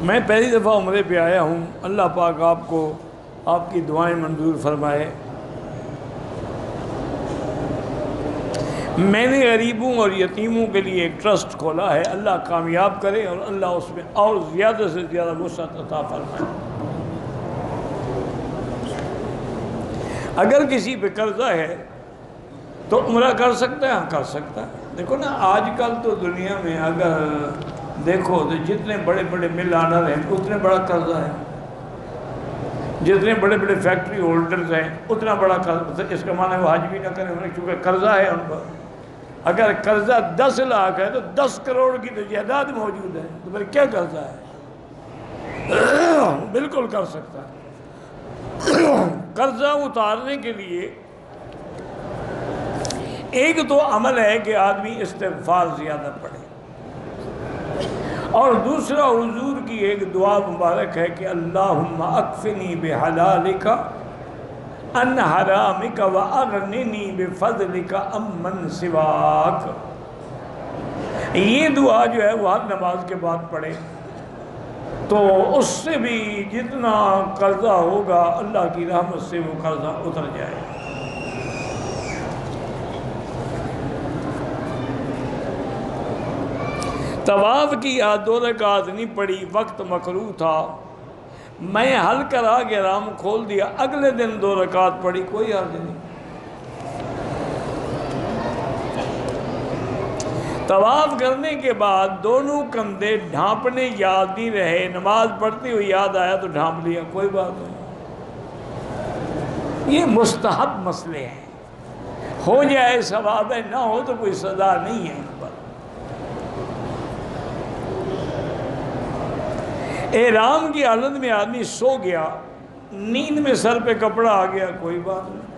میں پہلی دفعہ عمرے پہ آیا ہوں، اللہ پاک آپ کو آپ کی دعائیں منظور فرمائے۔ میں نے غریبوں اور یتیموں کے لیے ایک ٹرسٹ کھولا ہے، اللہ کامیاب کرے اور اللہ اس میں اور زیادہ سے زیادہ وسعت عطا فرمائے۔ اگر کسی پہ قرضہ ہے تو عمرہ کر سکتا ہے؟ ہاں کر سکتا ہے۔ دیکھو نا، آج کل تو دنیا میں اگر دیکھو تو جتنے بڑے بڑے مل آنر ہیں اتنے بڑا قرضہ ہے، جتنے بڑے بڑے فیکٹری ہولڈرز ہیں اتنا بڑا قرضہ۔ اس کا معنی وہ حج بھی نہ کریں، چونکہ قرضہ ہے ان پر۔ اگر قرضہ 10 لاکھ ہے تو 10 کروڑ کی تو جائیداد موجود ہے، تو پھر کیا قرضہ ہے؟ بالکل کر سکتا ہے۔ قرضہ اتارنے کے لیے ایک تو عمل ہے کہ آدمی استغفار زیادہ پڑھے، اور دوسرا حضور کی ایک دعا مبارک ہے کہ اللہم اکفنی بحلالک ان حرامک واغننی بفضلک امن سواک۔ یہ دعا جو ہے وہ ہر نماز کے بعد پڑھے تو اس سے بھی جتنا قرضہ ہوگا اللہ کی رحمت سے وہ قرضہ اتر جائے۔ طواف کی 2 رکعت نہیں پڑھی، وقت مکروہ تھا، میں حل کرا کے رام کھول دیا، اگلے دن 2 رکعت پڑھی، کوئی حرج نہیں۔ طواف کرنے کے بعد دونوں کندھے ڈھانپنے یاد نہیں رہے، نماز پڑھتے ہوئے یاد آیا تو ڈھانپ لیا، کوئی بات نہیں۔ یہ مستحب مسئلے ہیں، ہو جائے ثواب ہے، نہ ہو تو کوئی سزا نہیں ہے ان پر۔ احرام کی حالت میں آدمی سو گیا، نیند میں سر پہ کپڑا آ گیا، کوئی بات نہیں۔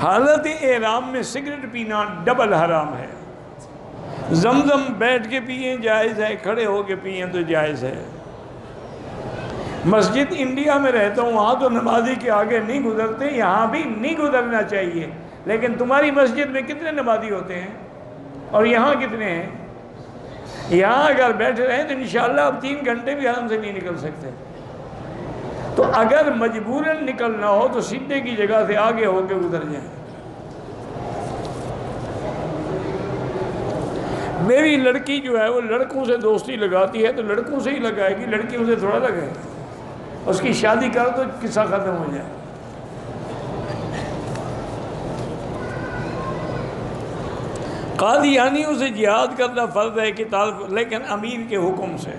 حالت احرام میں سگریٹ پینا ڈبل حرام ہے۔ زمزم بیٹھ کے پئیں جائز ہے، کھڑے ہو کے پئیں تو جائز ہے۔ مسجد انڈیا میں رہتا ہوں، وہاں تو نمازی کے آگے نہیں گزرتے، یہاں بھی نہیں گزرنا چاہیے، لیکن تمہاری مسجد میں کتنے نمازی ہوتے ہیں اور یہاں کتنے ہیں؟ یہاں اگر بیٹھے رہیں تو انشاءاللہ اب 3 گھنٹے بھی حرم سے نہیں نکل سکتے۔ تو اگر مجبوراً نکلنا ہو تو سیدھے کی جگہ سے آگے ہو کے گزر جائیں۔ میری لڑکی جو ہے وہ لڑکوں سے دوستی لگاتی ہے تو لڑکوں سے ہی لگائے گی، لڑکیوں سے تھوڑا لگائے گی۔ اس کی شادی کر تو قصہ ختم ہو جائے۔ قادیانیوں سے جہاد کرنا فرض ہے قتال، لیکن امیر کے حکم سے۔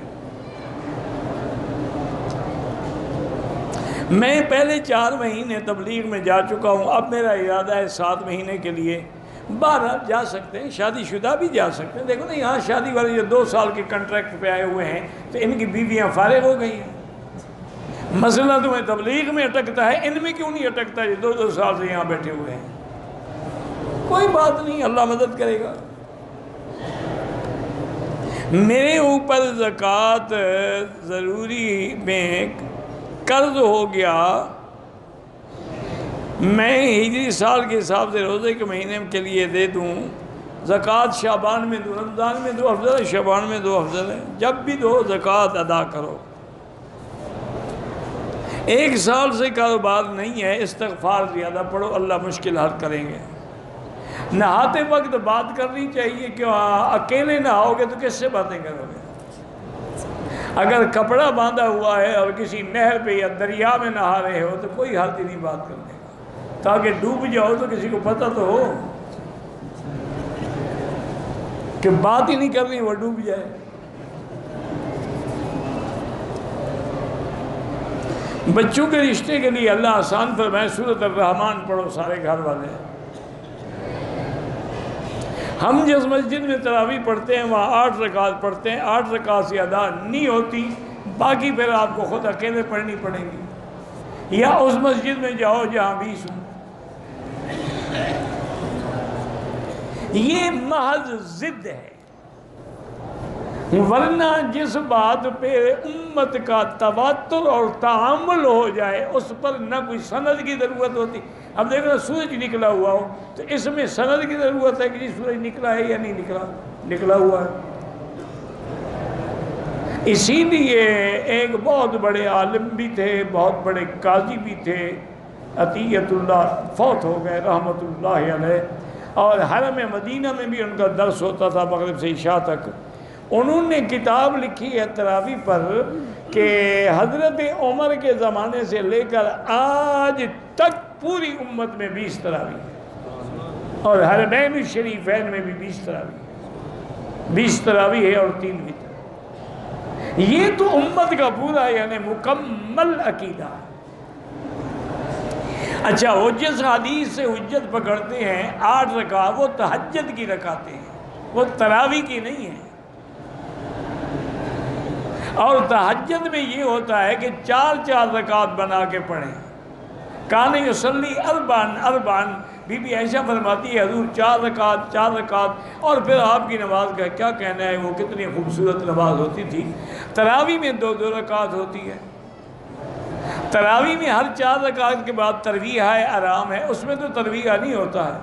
میں پہلے 4 مہینے تبلیغ میں جا چکا ہوں، اب میرا ارادہ ہے 7 مہینے کے لیے۔ 12 جا سکتے ہیں، شادی شدہ بھی جا سکتے ہیں۔ دیکھو نا، یہاں شادی والے جو 2 سال کے کنٹریکٹ پہ آئے ہوئے ہیں تو ان کی بیویاں فارغ ہو گئی ہیں۔ مسئلہ تمہیں تبلیغ میں اٹکتا ہے، ان میں کیوں نہیں اٹکتا جو 2 سال سے یہاں بیٹھے ہوئے ہیں؟ کوئی بات نہیں، اللہ مدد کرے گا۔ میرے اوپر زکوٰۃ ضروری میں قرض ہو گیا، میں ہجری سال کے حساب سے روزے کے مہینے کے لیے دے دوں، زکوٰۃ شعبان میں دو، رمضان میں دو افضل ہے، شعبان میں دو افضل ہے، جب بھی دو زکوٰۃ ادا کرو۔ 1 سال سے کاروبار نہیں ہے، استغفار زیادہ پڑھو، اللہ مشکل حل کریں گے۔ نہاتے وقت بات کرنی چاہیے، کیوں اکیلے نہاؤ گے تو کس سے باتیں کرو گے؟ اگر کپڑا باندھا ہوا ہے اور کسی نہر پہ یا دریا میں نہا رہے ہو تو کوئی حرج نہیں بات کرنے کا، تاکہ ڈوب جاؤ تو کسی کو پتہ تو ہو کہ بات ہی نہیں کرنی، وہ ڈوب جائے۔ بچوں کے رشتے کے لیے اللہ آسان فرمائے، سورۃ الرحمن پڑھو سارے گھر والے۔ ہم جس مسجد میں تراویح پڑھتے ہیں وہاں 8 رکعت پڑھتے ہیں، 8 رکعت سے ادا نہیں ہوتی، باقی پھر آپ کو خود اکیلے پڑھنی پڑیں گی، یا اس مسجد میں جاؤ جہاں 20 ہوں۔ یہ محض ضد ہے، ورنہ جس بات پہ امت کا تواتر اور تعامل ہو جائے اس پر نہ کوئی سند کی ضرورت ہوتی۔ اب دیکھو سورج نکلا ہوا ہو تو اس میں سند کی ضرورت ہے کہ سورج نکلا ہے یا نہیں نکلا، نکلا ہوا ہے۔ اسی لیے ایک بہت بڑے عالم بھی تھے، بہت بڑے قاضی بھی تھے، عطیت اللہ، فوت ہو گئے رحمۃ اللہ علیہ، اور حرم مدینہ میں بھی ان کا درس ہوتا تھا مغرب سے عشاء تک۔ انہوں نے کتاب لکھی ہے تراویح پر کہ حضرت عمر کے زمانے سے لے کر آج تک پوری امت میں 20 تراویح ہے، اور حرمین الشریفین میں بھی 20 تراویح، 20 تراویح ہے اور 3 وتر۔ یہ تو امت کا پورا یعنی مکمل عقیدہ ہے۔ اچھا، وہ جس حدیث سے حجت پکڑتے ہیں 8 رکعت، وہ تہجد کی رکعتیں ہیں، وہ تراویح کی نہیں ہیں۔ اور تہجد میں یہ ہوتا ہے کہ 4 رکعت بنا کے پڑھیں۔ کان یصلی اربعن، بی بی عائشہ فرماتی ہے حضور 4 رکعت، اور پھر آپ کی نماز کا کیا کہنا ہے، وہ کتنی خوبصورت نماز ہوتی تھی۔ تراویح میں 2 رکعت ہوتی ہے، تراویح میں ہر 4 رکعت کے بعد ترویح ہے، آرام ہے، اس میں تو ترویح نہیں ہوتا ہے۔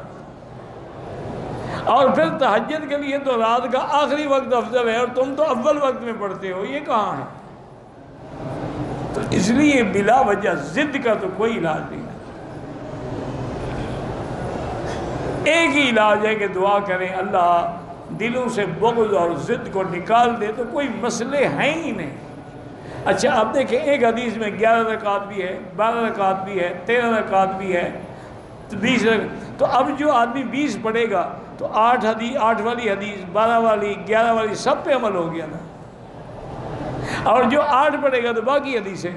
اور پھر تہجد کے لیے تو رات کا آخری وقت افضل ہے، اور تم تو اول وقت میں پڑھتے ہو، یہ کہاں ہے؟ تو اس لیے بلا وجہ ضد کا تو کوئی علاج نہیں ہے۔ ایک ہی علاج ہے کہ دعا کریں اللہ دلوں سے بغض اور ضد کو نکال دے، تو کوئی مسئلے ہیں ہی نہیں۔ اچھا، اب دیکھیں ایک حدیث میں 11 رکعت بھی ہے، 12 رکعت بھی ہے، 13 رکعت بھی ہے، 20 رکعت۔ تو اب جو آدمی 20 پڑھے گا تو 8 والی حدیث، 12 والی، 11 والی، سب پہ عمل ہو گیا نا۔ اور جو 8 پڑھے گا تو باقی حدیثیں،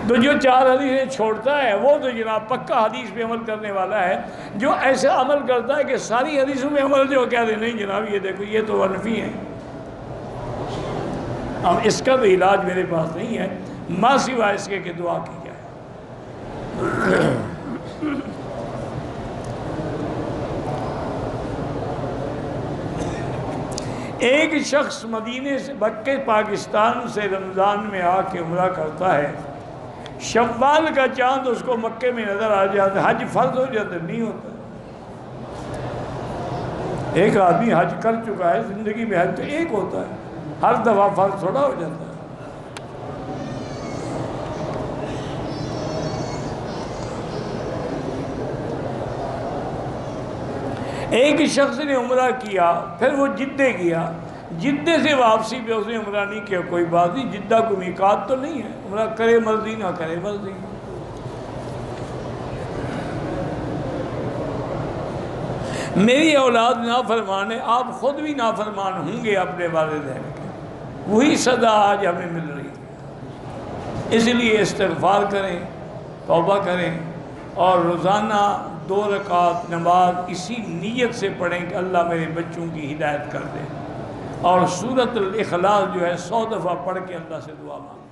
تو جو 4 حدیثیں چھوڑتا ہے وہ تو جناب پکا حدیث پہ عمل کرنے والا ہے۔ جو ایسا عمل کرتا ہے کہ ساری حدیثوں میں عمل، جو کہہ دے نہیں جناب یہ دیکھو یہ تو ونفی ہیں، اب اس کا تو علاج میرے پاس نہیں ہے، ماں سوائے اس کے کہ دعا کی جائے۔ ایک شخص مدینے سے مکہ پاکستان سے رمضان میں آ کے عمرہ کرتا ہے، شوال کا چاند اس کو مکے میں نظر آ جاتا ہے، حج فرض ہو جاتا ہے؟ نہیں ہوتا۔ ایک آدمی حج کر چکا ہے زندگی میں، حج تو ایک ہوتا ہے، ہر دفعہ فرض تھوڑا ہو جاتا ہے۔ ایک شخص نے عمرہ کیا، پھر وہ جدے گیا، جدے سے واپسی پہ اس نے عمرہ نہیں کیا، کوئی بات نہیں، جدہ کوئی میقات تو نہیں ہے، عمرہ کرے مرضی نہ کرے مرضی۔ میری اولاد نافرمان ہے، آپ خود بھی نافرمان ہوں گے اپنے والدین کے، وہی سزا آج ہمیں مل رہی ہے۔ اس لیے استغفار کریں، توبہ کریں، اور روزانہ 2 رکعت نماز اسی نیت سے پڑھیں کہ اللہ میرے بچوں کی ہدایت کر دے، اور سورۃ الاخلاص جو ہے 100 دفعہ پڑھ کے اللہ سے دعا مانگیں۔